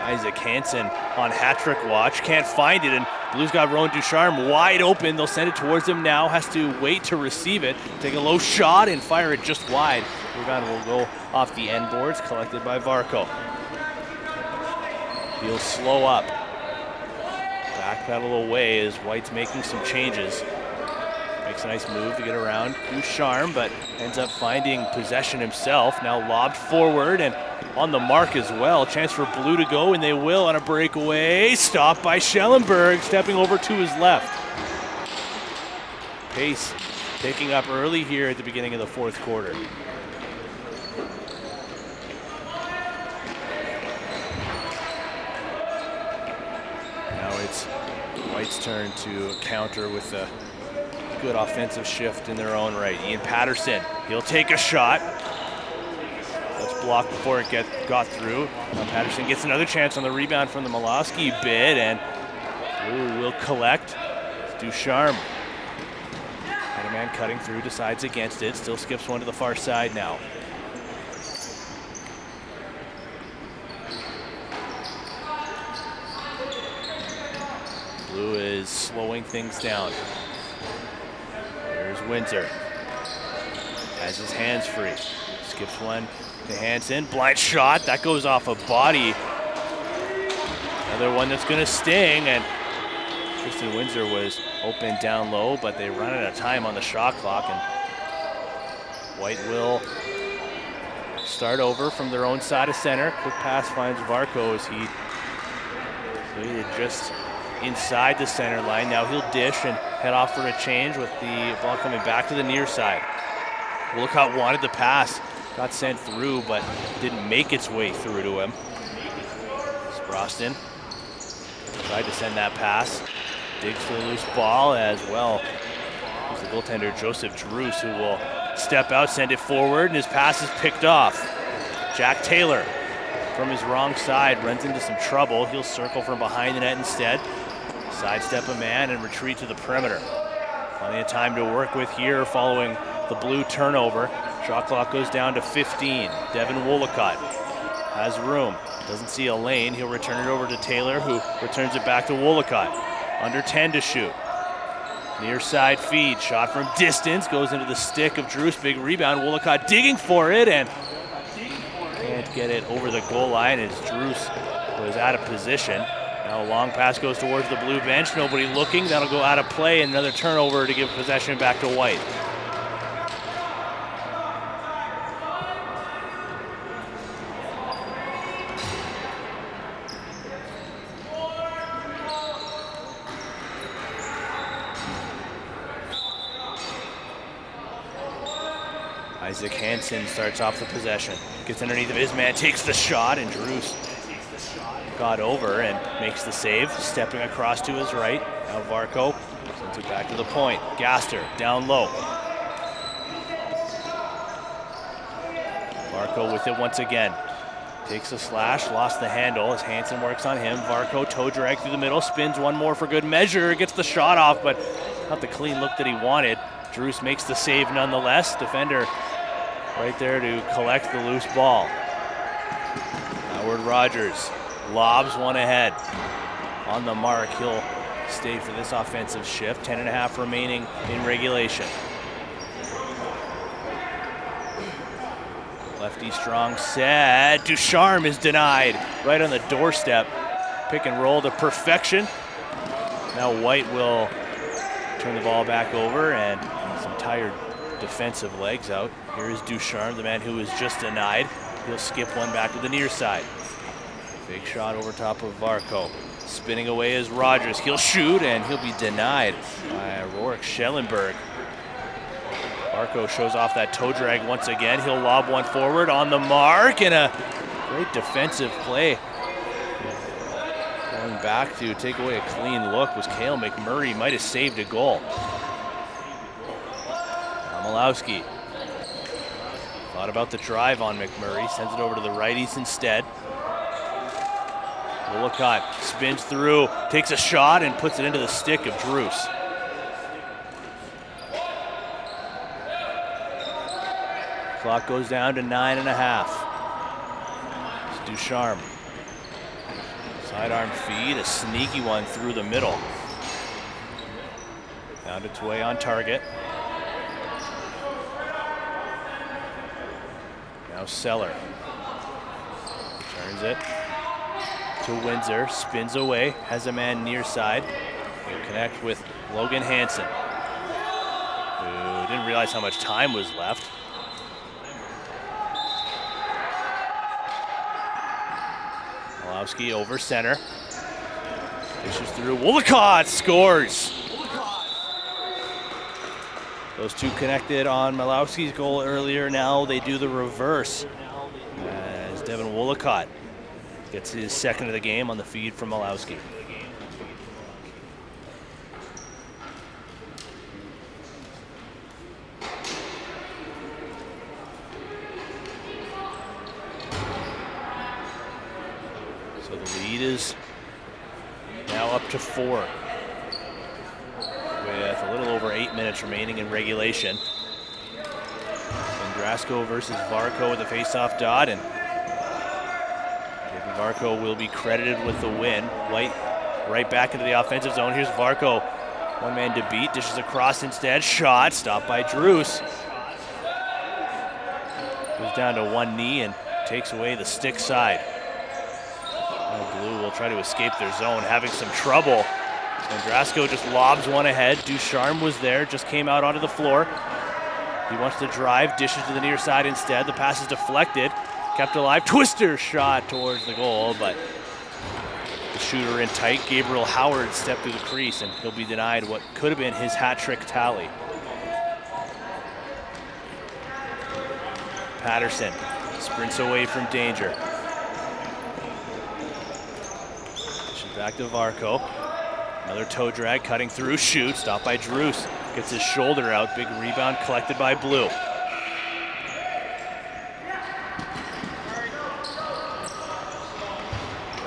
Isaac Hansen on hat-trick watch, can't find it, and Blue's got Rowan Ducharme wide open. They'll send it towards him now, has to wait to receive it, take a low shot and fire it just wide. Rebound will go off the end boards, collected by Varco. He'll slow up. Backpedal away as White's making some changes. Makes a nice move to get around Ducharme, but ends up finding possession himself. Now lobbed forward and on the mark as well. Chance for Blue to go, and they will on a breakaway. Stopped by Schellenberg, stepping over to his left. Pace picking up early here at the beginning of the fourth quarter. it's White's turn to counter with a good offensive shift in their own right. Ian Patterson, he'll take a shot. Let's block before it got through. Now Patterson gets another chance on the rebound from the Malowski bid, and Blue will collect. Ducharme. Had a man cutting through, decides against it, still skips one to the far side now. Blue is slowing things down. There's Windsor. Has his hands free. Skips one to Hansen. Blind shot. That goes off a body. Another one that's going to sting. And Tristan Windsor was open down low, but they run out of time on the shot clock. And White will start over from their own side of center. Quick pass finds Varco as he waited just inside the center line. Now he'll dish and head off for a change with the ball coming back to the near side. Willicott wanted the pass, got sent through, but didn't make its way through to him. Sproston tried to send that pass, digs for the loose ball as well. It's the goaltender Joseph Druce who will step out, send it forward, and his pass is picked off. Jack Taylor from his wrong side runs into some trouble. He'll circle from behind the net instead. Sidestep a man and retreat to the perimeter. Plenty of time to work with here following the Blue turnover. Shot clock goes down to 15. Devin Wollicott has room. Doesn't see a lane. He'll return it over to Taylor, who returns it back to Wollicott. Under 10 to shoot. Near side feed. Shot from distance. Goes into the stick of Druce. Big rebound. Wollicott digging for it and can't get it over the goal line as Druce was out of position. Now a long pass goes towards the Blue bench. Nobody looking. That'll go out of play, and another turnover to give possession back to White. Isaac Hansen starts off the possession. Gets underneath of his man, takes the shot, and Druce got over and makes the save, stepping across to his right. Now Varco sends it back to the point. Gaster down low. Varco with it once again. Takes a slash, lost the handle as Hansen works on him. Varco toe drag through the middle, spins one more for good measure, gets the shot off, but not the clean look that he wanted. Druce makes the save nonetheless. Defender right there to collect the loose ball. Howard Rogers lobs one ahead. On the mark, he'll stay for this offensive shift. 10.5 remaining in regulation. Lefty strong set. Ducharme is denied right on the doorstep. Pick and roll to perfection. Now White will turn the ball back over and some tired defensive legs out. Here is Ducharme, the man who was just denied. He'll skip one back to the near side. Big shot over top of Varco. Spinning away is Rogers. He'll shoot and he'll be denied by Rorik Schellenberg. Varco shows off that toe drag once again. He'll lob one forward on the mark, and a great defensive play. Going back to take away a clean look was Cale McMurray. Might have saved a goal. Malowski thought about the drive on McMurray, sends it over to the righties instead. Wollicott spins through, takes a shot, and puts it into the stick of Druce. Clock goes down to 9.5. It's Ducharme. Sidearm feed, a sneaky one through the middle. Found its way on target. Now Seller turns it to Windsor, spins away, has a man near side. He'll connect with Logan Hansen, who didn't realize how much time was left. Malowski over center. Dishes through. Wollicott scores. Those two connected on Malowski's goal earlier. Now they do the reverse as Devin Wollicott gets his second of the game on the feed from Malowski. Lead is now up to 4 with a little over 8 minutes remaining in regulation. Vendrasco versus Varco with a face-off dot, and Varco will be credited with the win. White right back into the offensive zone. Here's Varco, one man to beat, dishes across instead. Shot, stopped by Drews. Goes down to one knee and takes away the stick side. Now Blue will try to escape their zone, having some trouble. Vendrasco just lobs one ahead. Ducharme was there, just came out onto the floor. He wants to drive, dishes to the near side instead. The pass is deflected, kept alive. Twister shot towards the goal, but the shooter in tight. Gabriel Howard stepped through the crease, and he'll be denied what could have been his hat trick tally. Patterson sprints away from danger. Back to Varco. Another toe drag, cutting through, shoot, stopped by Drews. Gets his shoulder out, big rebound collected by Blue.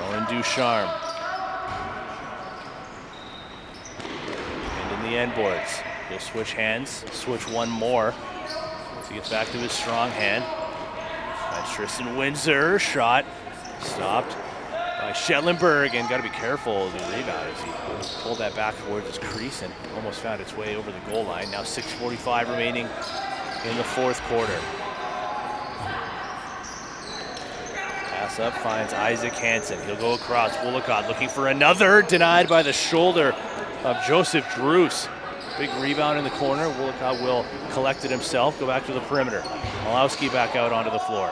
Rowan Ducharme. And in the end boards. He'll switch hands, switch one more. As he gets back to his strong hand. That's Tristan Windsor, shot, stopped by Schellenberg, and got to be careful of the rebound as he pulled that back towards his crease and almost found its way over the goal line. Now 6:45 remaining in the fourth quarter. Pass up, finds Isaac Hansen. He'll go across. Woollacott looking for another, denied by the shoulder of Joseph Drews. Big rebound in the corner. Woollacott will collect it himself, go back to the perimeter. Malowski back out onto the floor.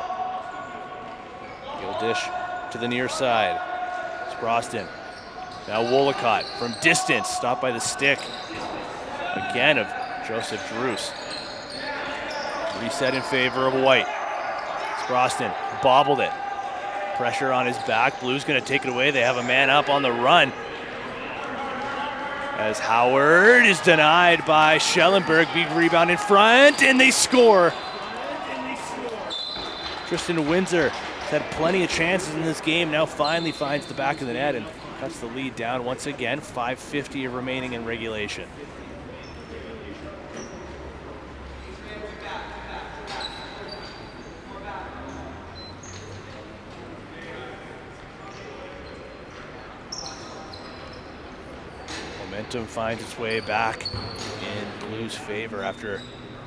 He'll dish to the near side. Sproston. Now Woollacott from distance, stopped by the stick again of Joseph Drews. Reset in favor of White. Sproston bobbled it. Pressure on his back. Blue's going to take it away. They have a man up on the run. As Howard is denied by Schellenberg. Big rebound in front, and they score. Tristan Windsor has had plenty of chances in this game. Now finally finds the back of the net and cuts the lead down once again. 5:50 remaining in regulation. Momentum finds its way back in Blues' favor after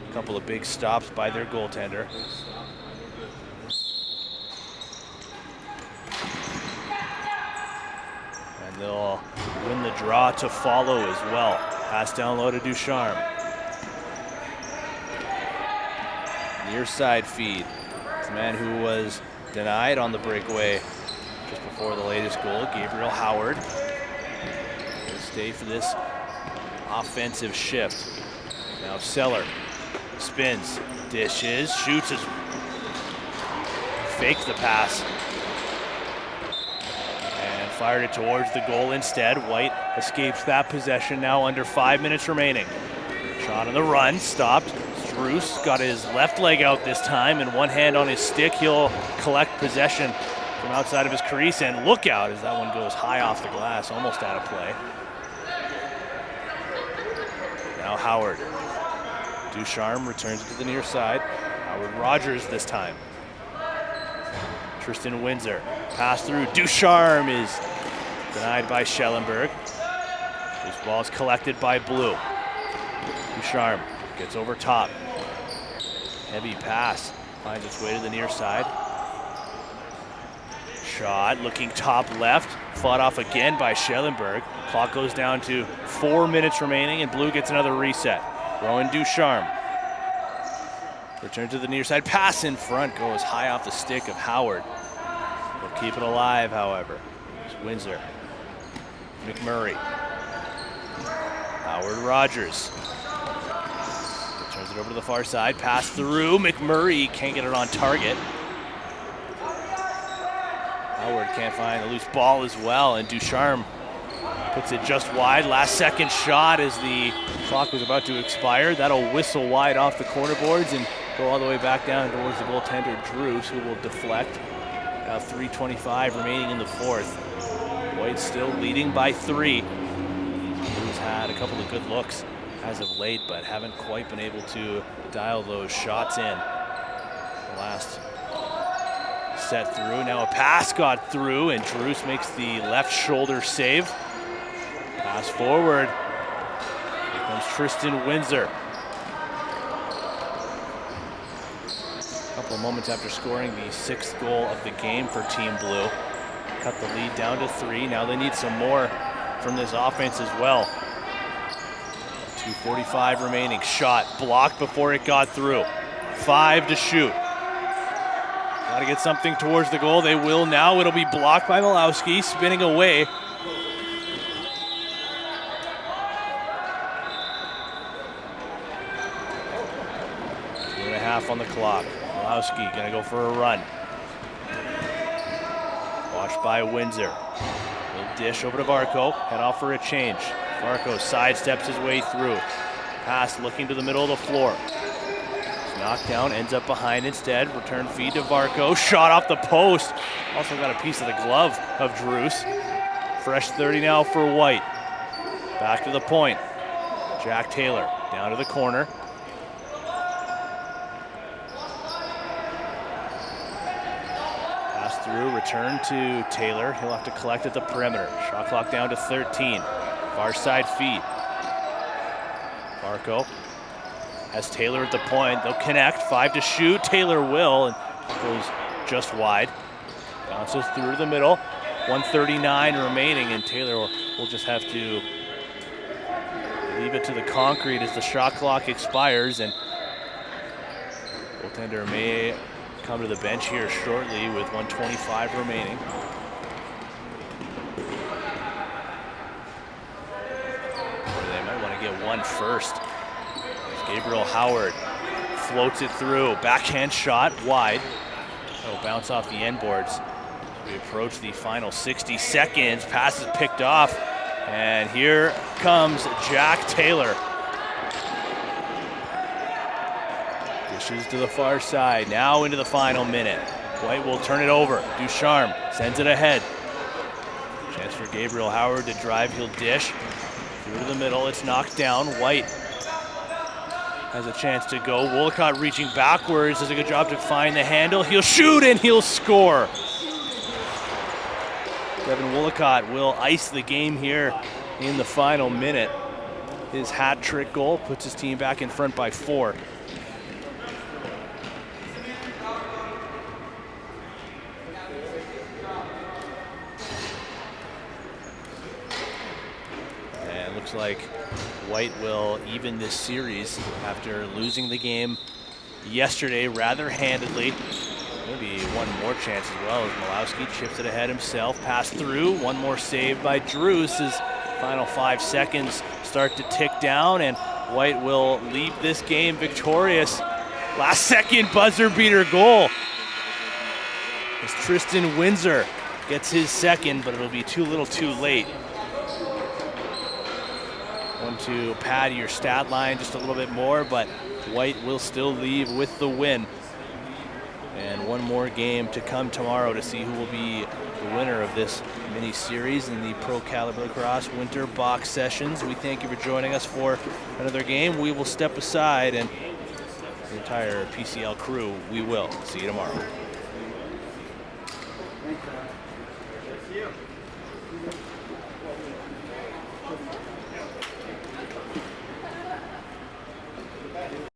a couple of big stops by their goaltender. And they'll win the draw to follow as well. Pass down low to Ducharme. Near side feed. The man who was denied on the breakaway just before the latest goal, Gabriel Howard. Stay for this offensive shift. Now Seller spins, dishes, shoots, fakes the pass, and fired it towards the goal instead. White escapes that possession now under 5 minutes remaining. Shot on the run, stopped. Drews got his left leg out this time, and one hand on his stick. He'll collect possession from outside of his crease, and look out as that one goes high off the glass, almost out of play. Now Howard. Ducharme returns to the near side. Howard Rogers this time. Tristan Windsor. Pass through. Ducharme is denied by Schellenberg. This ball is collected by Blue. Ducharme gets over top. Heavy pass. Finds its way to the near side. Shot looking top left. Fought off again by Schellenberg. Clock goes down to 4 minutes remaining, and Blue gets another reset. Rowan Ducharme. Return to the near side. Pass in front goes high off the stick of Howard. They'll keep it alive, however. It's Windsor. McMurray. Howard Rogers. Returns it over to the far side. Pass through. McMurray can't get it on target. Howard can't find the loose ball as well, and Ducharme puts it just wide. Last second shot as the clock was about to expire. That'll whistle wide off the corner boards and go all the way back down towards the goaltender Drews, who will deflect. Now 3:25 remaining in the fourth. White still leading by 3. Blues had a couple of good looks as of late, but haven't quite been able to dial those shots in. The last set through. Now a pass got through, and Druce makes the left shoulder save. Pass forward. Here comes Tristan Windsor. A couple of moments after scoring the 6th goal of the game for Team Blue. Cut the lead down to 3. Now they need some more from this offense as well. 2:45 remaining. Shot blocked before it got through. 5 to shoot. Got to get something towards the goal. They will now. It'll be blocked by Malowski, spinning away. 2.5 on the clock. Malowski gonna go for a run. Watched by Windsor. Little dish over to Varco. Head off for a change. Varco sidesteps his way through. Pass looking to the middle of the floor. Knocked down, ends up behind instead. Return feed to Varco. Shot off the post. Also got a piece of the glove of Druce. Fresh 30 now for White. Back to the point. Jack Taylor down to the corner. Pass through, return to Taylor. He'll have to collect at the perimeter. Shot clock down to 13. Far side feed. Varco has Taylor at the point. They'll connect. 5 to shoot. Taylor will, and goes just wide. Bounces through the middle. 1:39 remaining, and Taylor will just have to leave it to the concrete as the shot clock expires, and goaltender may come to the bench here shortly with 1:25 remaining. They might want to get one first. Gabriel Howard floats it through. Backhand shot wide. It'll bounce off the end boards. We approach the final 60 seconds. Pass is picked off. And here comes Jack Taylor. Dishes to the far side. Now into the final minute. White will turn it over. Ducharme sends it ahead. Chance for Gabriel Howard to drive. He'll dish. Through to the middle. It's knocked down. White has a chance to go. Wolcott reaching backwards, does a good job to find the handle. He'll shoot and he'll score. Devin Wolcott will ice the game here in the final minute. His hat trick goal puts his team back in front by 4. And it looks like White will even this series after losing the game yesterday rather handedly. Maybe one more chance as well as Malowski chips it ahead himself. Pass through, one more save by Druce as final 5 seconds start to tick down, and White will leave this game victorious. Last second buzzer beater goal as Tristan Windsor gets his second, but it'll be too little too late. Want to pad your stat line just a little bit more, but White will still leave with the win. And one more game to come tomorrow to see who will be the winner of this mini series in the Pro Caliber Lacrosse Winter Box Sessions. We thank you for joining us for another game. We will step aside, and the entire PCL crew, we will see you tomorrow. Thank you.